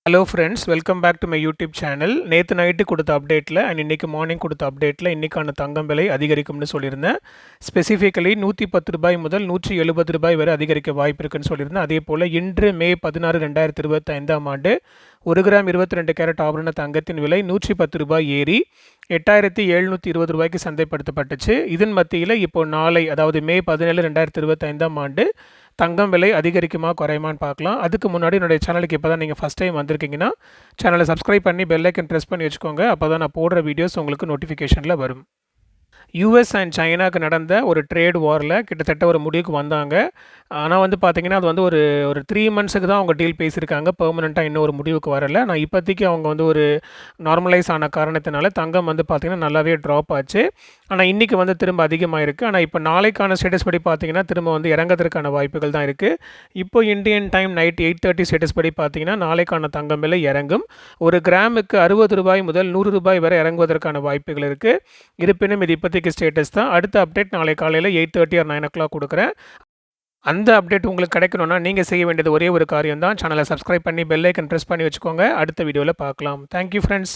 Hello friends, welcome back to my YouTube channel. நேற்று night கொடுத்த அப்டேட்டில் அண்ட் இன்றைக்கி மார்னிங் கொடுத்த அப்டேட்டில் இன்றைக்கான தங்கம் விலை அதிகரிக்கும்னு சொல்லியிருந்தேன். ஸ்பெசிஃபிக்கலி ரூ. 110 முதல் ரூ. 170 வரை அதிகரிக்க வாய்ப்பு இருக்குன்னு சொல்லியிருந்தேன். அதே போல் இன்று மே 16, 2025ஆம் ஆண்டு 1 கிராம் 22 கேரட் ஆபரண தங்கத்தின் விலை ரூ. 110 ஏறி ரூ. 8720 சந்தைப்படுத்தப்பட்டுச்சு. இதன் மத்தியில் இப்போ நாளை, அதாவது மே 17, 2025ஆம் ஆண்டு தங்கம் விலை அதிகரிக்குமா குறையுமான்னு பார்க்கலாம். அதுக்கு முன்னாடி என்னுடைய சேனலுக்கு இப்போ தான் நீங்கள் ஃபஸ்ட் டைம் வந்திருக்கீங்கன்னா சேனலை சப்ஸ்கிரைப் பண்ணி பெல் ஐக்கன் ப்ரெஸ் பண்ணி வச்சுக்கோங்க. அப்போ தான் நான் போடுற வீடியோஸ் உங்களுக்கு நோட்டிஃபிகேஷனில் வரும். யூஎஸ் அண்ட் சைனாக்கு நடந்த ஒரு ட்ரேட் வாரில் கிட்டத்தட்ட ஒரு முடிவுக்கு வந்தாங்க. ஆனால் வந்து பார்த்திங்கன்னா அது வந்து ஒரு ஒரு 3 மந்த்ஸுக்கு தான் அவங்க டீல் பேசியிருக்காங்க. பெர்மனெண்ட்டாக இன்னும் ஒரு முடிவுக்கு வரலை. நான் இப்போதைக்கு அவங்க வந்து ஒரு நார்மலைஸ் ஆன காரணத்தினால தங்கம் வந்து பார்த்திங்கன்னா நல்லாவே ட்ராப் ஆச்சு. ஆனால் இன்றைக்கி வந்து திரும்ப அதிகமாக இருக்குது. ஆனால் இப்போ நாளைக்கான ஸ்டேட்டஸ் படி பார்த்திங்கன்னா திரும்ப வந்து இறங்கிறதுக்கான வாய்ப்புகள் தான் இருக்குது. இப்போ இந்தியன் டைம் நைட் 8:30 ஸ்டேட்டஸ் படி பார்த்திங்கன்னா நாளைக்கான தங்கம் விலை இறங்கும். ஒரு கிராமுக்கு ரூ. 60 முதல் ரூ. 100 வரை இறங்குவதற்கான வாய்ப்புகள் இருக்குது. இருப்பினும் இது இப்போதைக்கு ஸ்டேட்டஸ் தான். அடுத்த அப்டேட் நாளை காலையில் 8:30 or 9 o'clock கொடுக்குறேன். அந்த அப்டேட் உங்களுக்கு கிடைக்கணும்னா நீங்கள் செய்ய வேண்டியது ஒரே ஒரு காரியம் தான். சேனலை சப்ஸ்கிரைப் பண்ணி பெல் ஐக்கன் ப்ரெஸ் பண்ணி வச்சுக்கோங்க. அடுத்த வீடியோவில் பார்க்கலாம். Thank you friends.